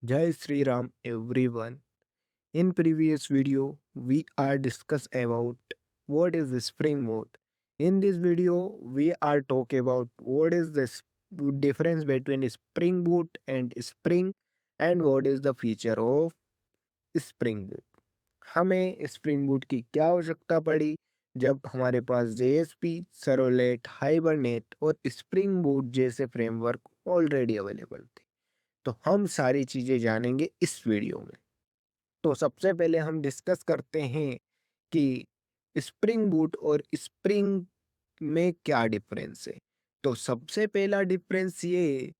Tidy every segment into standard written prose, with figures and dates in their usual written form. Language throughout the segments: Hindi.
Jai Sri Ram everyone. In previous video, we are discuss about what is the spring mode. In this video, we are talk about what is the difference between spring boot and spring and what is the feature of spring boot. हमें स्प्रिंग बूट की क्या आवश्यकता पड़ी जब हमारे पास जेएसपी, सर्वलेट, हाइबरनेट और स्प्रिंग बूट जैसे फ्रेमवर्क ऑलरेडी अवेलेबल थे। तो हम सारी चीजें जानेंगे इस वीडियो में। तो सबसे पहले हम डिस्कस करते हैं कि स्प्रिंग बूट और स्प्रिंग में क्या डिफरेंस है। तो सबसे पहला डिफरेंस ये है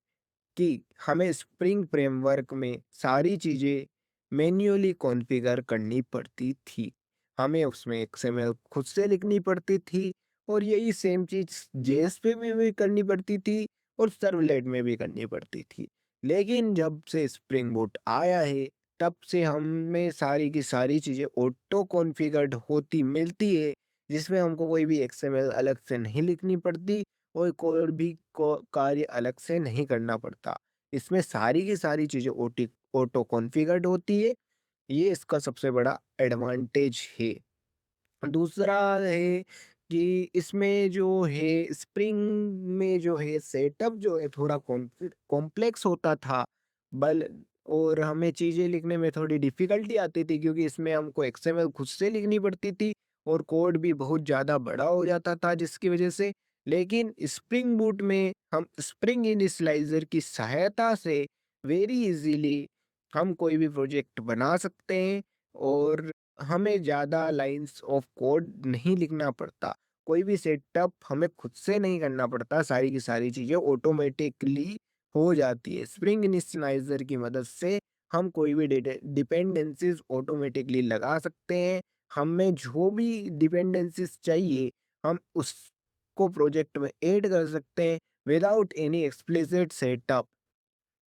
कि हमें स्प्रिंग फ्रेमवर्क में सारी चीज़ें मैन्युअली कॉन्फ़िगर करनी पड़ती थी। हमें उसमें एक्सएमएल खुद से लिखनी पड़ती थी और यही सेम चीज़ जेएसपी में भी करनी पड़ती थी और सर्वलेट में भी करनी पड़ती थी। लेकिन जब से स्प्रिंग बूट आया है, तब से हमें सारी की सारी चीज़ें ऑटो कॉन्फ़िगर्ड होती मिलती है, जिसमें हमको कोई भी एक्सएमएल अलग से नहीं लिखनी पड़ती और कोई भी कार्य अलग से नहीं करना पड़ता। इसमें सारी की सारी चीज़ें ऑटो कॉन्फ़िगर्ड होती है। ये इसका सबसे बड़ा एडवांटेज है। दूसरा है कि इसमें जो है स्प्रिंग में जो है सेटअप जो है थोड़ा कॉम्प्लेक्स होता था। बल और हमें चीज़ें लिखने में थोड़ी डिफ़िकल्टी आती थी क्योंकि इसमें हमको एक्सएमएल खुद से लिखनी पड़ती थी और कोड भी बहुत ज़्यादा बड़ा हो जाता था जिसकी वज़ह से। लेकिन स्प्रिंग बूट में हम स्प्रिंग इनिशियलाइज़र की सहायता से वेरी ईज़िली हम कोई भी प्रोजेक्ट बना सकते हैं और हमें ज़्यादा लाइन्स ऑफ कोड नहीं लिखना पड़ता। कोई भी सेटअप हमें खुद से नहीं करना पड़ता, सारी की सारी चीज़ें ऑटोमेटिकली हो जाती है। स्प्रिंग इनिशियलाइज़र की मदद से हम कोई भी डिपेंडेंसीज़ ऑटोमेटिकली लगा सकते हैं। हमें जो भी डिपेंडेंसीज़ चाहिए, हम उसको प्रोजेक्ट में ऐड कर सकते हैं विदाउट एनी एक्सप्लिसिट सेटअप।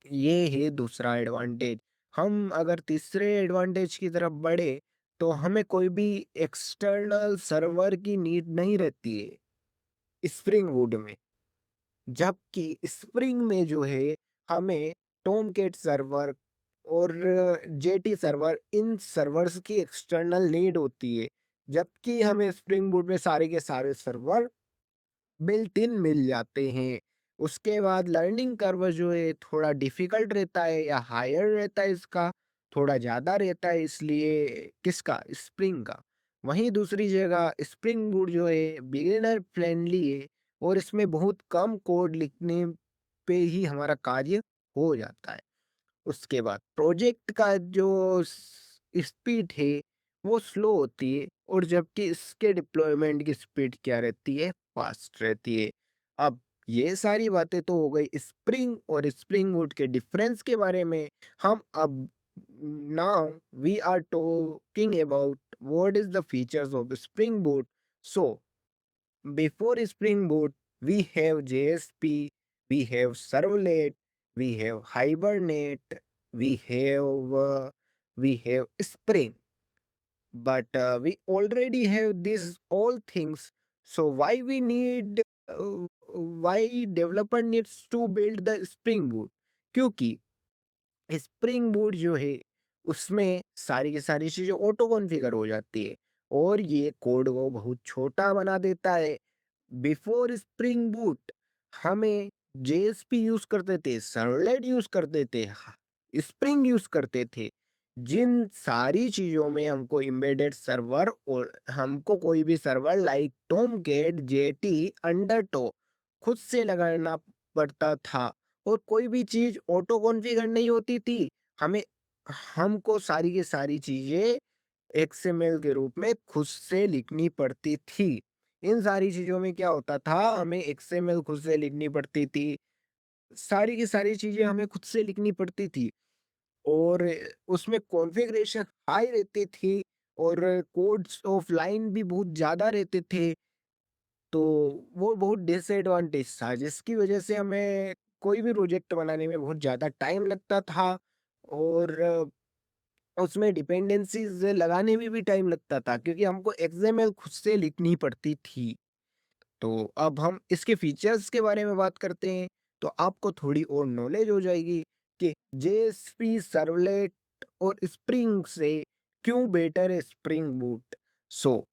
ये है दूसरा एडवांटेज। हम अगर तीसरे एडवांटेज की तरफ बढ़े, तो हमें कोई भी एक्सटर्नल सर्वर की नीड नहीं रहती है स्प्रिंग बूट में। जबकि स्प्रिंग में जो है हमें टॉमकैट सर्वर और जेटी सर्वर इन सर्वर्स की एक्सटर्नल नीड होती है। जबकि हमें स्प्रिंग बूट में सारे के सारे सर्वर बिल्ट इन मिल जाते हैं। उसके बाद लर्निंग कर्व जो है थोड़ा डिफ़िकल्ट रहता है या हायर रहता है इसका, थोड़ा ज़्यादा रहता है इसलिए किसका? स्प्रिंग का। वहीं दूसरी जगह स्प्रिंग बूट जो है बिगिनर फ्रेंडली है और इसमें बहुत कम कोड लिखने पे ही हमारा कार्य हो जाता है। उसके बाद प्रोजेक्ट का जो स्पीड है वो स्लो होती है और जबकि इसके डिप्लॉयमेंट की स्पीड क्या रहती है? फास्ट रहती है। अब ये सारी बातें तो हो गई स्प्रिंग और स्प्रिंग बूट के डिफरेंस के बारे में। हम अब now we are talking about what is the features of Spring Boot. So before Spring Boot, we have JSP, we have Servlet, we have Hibernate, we have Spring. But we already have these all things. So why developer needs to build the Spring Boot? क्योंकि स्प्रिंग बूट जो है उसमें सारी की सारी चीज़ें ऑटो कॉन्फ़िगर हो जाती है और ये कोड को बहुत छोटा बना देता है। बिफोर स्प्रिंग बूट हमें जेएसपी यूज़ करते थे, सर्वलेट यूज़ करते थे, स्प्रिंग यूज़ करते थे। जिन सारी चीज़ों में हमको एम्बेडेड सर्वर और हमको कोई भी सर्वर लाइक टॉमकैट, जेटी, अंडरटो खुद से लगाना पड़ता था और कोई भी चीज़ ऑटो कॉन्फ़िगर नहीं होती थी। हमें हमको सारी की सारी चीज़ें एक्सएमएल के रूप में खुद से लिखनी पड़ती थी। इन सारी चीज़ों में क्या होता था, हमें एक्सएमएल खुद से लिखनी पड़ती थी। सारी की सारी चीज़ें हमें खुद से लिखनी पड़ती थी और उसमें कॉन्फ़िगरेशन हाई रहती थी और कोड्स ऑफ लाइन भी बहुत ज़्यादा रहते थे। तो वो बहुत डिसएडवांटेज था जिसकी वजह से हमें कोई भी प्रोजेक्ट बनाने में बहुत ज़्यादा टाइम लगता था और उसमें डिपेंडेंसीज़ लगाने में भी टाइम लगता था क्योंकि हमको एक्सएमएल खुद से लिखनी पड़ती थी। तो अब हम इसके फीचर्स के बारे में बात करते हैं, तो आपको थोड़ी और नॉलेज हो जाएगी कि जेएसपी सर्वलेट और स्प्रिंग से क्यों बेटर है स्प्रिंग बूट। सो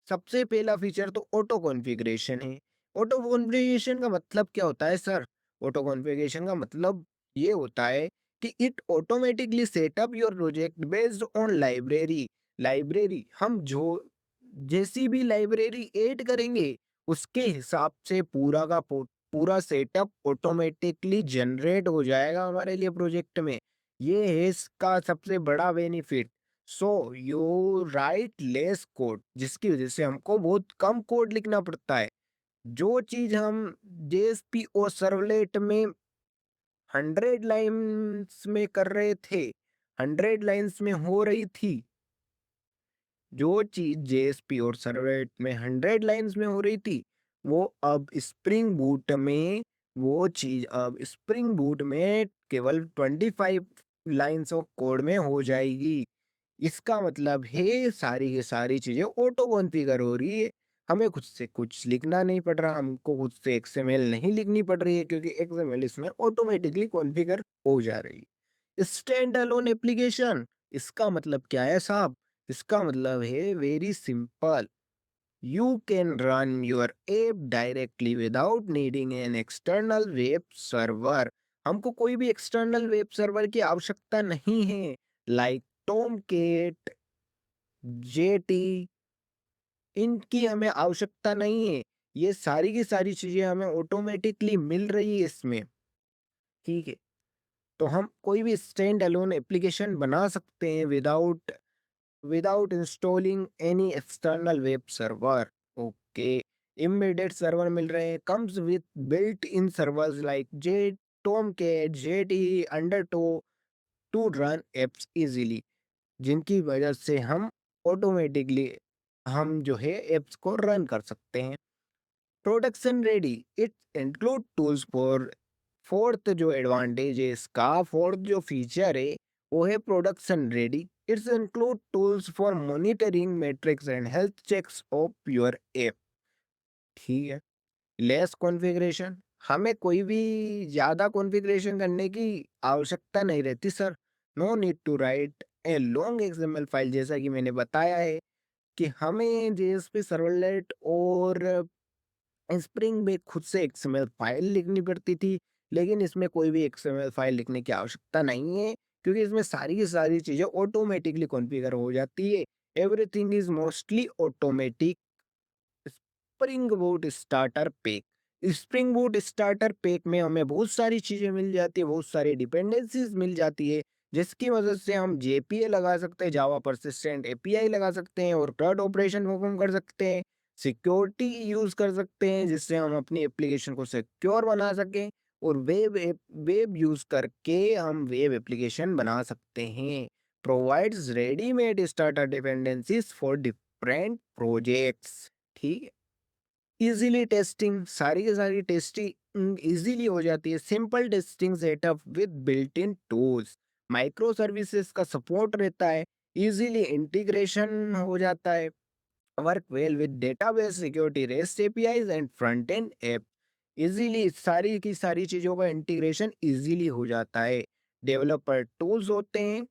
सबसे पहला फीचर तो ऑटो कॉन्फ़िगरेशन है। ऑटो कॉन्फ़िगरेशन का मतलब क्या होता है सर? ऑटो कॉन्फ़िगरेशन का मतलब ये होता है कि it automatically set up your project based on library. Library हम जो जैसी भी लाइब्रेरी ऐड करेंगे, उसके हिसाब से पूरा का पूरा सेटअप ऑटोमेटिकली जनरेट हो जाएगा हमारे लिए प्रोजेक्ट में। ये है इसका सबसे बड़ा benefit. So you right less code, जिसकी वजह से हमको बहुत कम कोड लिखना पड़ता है। जो चीज हम जेएसपी और सर्वलेट में 100 लाइन्स में कर रहे थे, 100 लाइन्स में हो रही थी, जो चीज जेएसपी और सर्वलेट में 100 लाइन्स में हो रही थी, वो चीज अब स्प्रिंग बूट में केवल 25 लाइन्स ऑफ कोड में हो जाएगी। इसका मतलब है सारी की सारी चीजें ऑटो कॉन्फ़िगर हो रही है। हमें खुद से कुछ लिखना नहीं पड़ रहा, हमको खुद से एक्सएमएल नहीं लिखनी पड़ रही है, क्योंकि एक्सएमएल इसमें ऑटोमेटिकली कॉन्फ़िगर हो जा रही है। स्टैंड अलोन एप्लीकेशन, इसका मतलब क्या है साहब? इसका मतलब है very simple. You can run your app directly without needing an external web server. हमको कोई भी एक्सटर्नल वेब सर्वर की आवश्यकता नहीं है। लाइक टॉमकेट, जेटी, इनकी हमें आवश्यकता नहीं है। ये सारी की सारी चीजें हमें ऑटोमेटिकली मिल रही है इसमें। ठीक है, तो हम कोई भी स्टैंड अलोन एप्लीकेशन बना सकते हैं without installing any external web server. Okay, immediate server मिल रहे हैं, comes with built in servers like J Tomcat, Jetty, Undertow to run apps easily, जिनकी वजह से हम ऑटोमेटिकली हम जो है एप्स को रन कर सकते हैं। Production ready, it include tools for fourth जो एडवांटेज है इसका, फोर्थ जो फीचर है वो है production ready. It's include tools for monitoring metrics and health checks of your app. ठीक है, लेस कॉन्फ़िगरेशन, हमें कोई भी ज़्यादा कॉन्फ़िगरेशन करने की आवश्यकता नहीं रहती sir. No need to write a long XML file, जैसा कि मैंने बताया है कि हमें जेएसपी सर्वलेट और स्प्रिंग में खुद से एक्सएमएल फाइल लिखनी पड़ती थी, लेकिन इसमें कोई भी एक्सएमएल फाइल लिखने की आवश्यकता नहीं है, क्योंकि इसमें सारी की सारी चीज़ें ऑटोमेटिकली कॉन्फ़िगर हो जाती है। Everything is mostly automatic. Spring boot starter pack, spring boot starter pack में हमें बहुत सारी चीजें मिल जाती है, बहुत सारी डिपेंडेंसीज मिल जाती है, जिसकी मदद से हम जेपीए लगा सकते हैं, जावा परसिस्टेंट एपीआई लगा सकते हैं और CRUD ऑपरेशन परफॉर्म कर सकते हैं। सिक्योरिटी यूज कर सकते हैं, जिससे हम अपनी एप्लीकेशन को सिक्योर बना सकें, और वेब यूज करके हम वेब एप्लीकेशन बना सकते हैं। Provides readymade starter dependencies for different projects. ठीक है, इजीली टेस्टिंग, सारी की सारी टेस्टिंग इजीली हो जाती है। Simple testing setup with built in tools, micro services का सपोर्ट रहता है, इजीली इंटीग्रेशन हो जाता है, work well with database security, rest APIs and front end app. Easily सारी की सारी चीज़ों का इंटीग्रेशन इजीली हो जाता है। डेवलपर टूल्स होते हैं,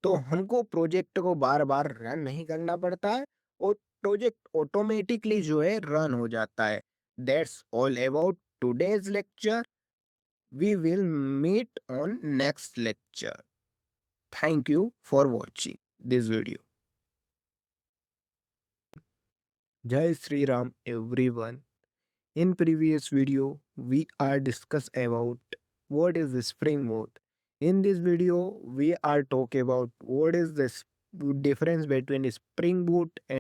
तो हमको प्रोजेक्ट को बार बार रन नहीं करना पड़ता है, और प्रोजेक्ट ऑटोमेटिकली जो है रन हो जाता है। That's all about today's lecture. We will meet on next lecture. Thank you for watching this video. जय Shri Ram everyone. In previous video, we are discuss about what is the Spring Boot. In this video, we are talk about what is the difference between Spring Boot and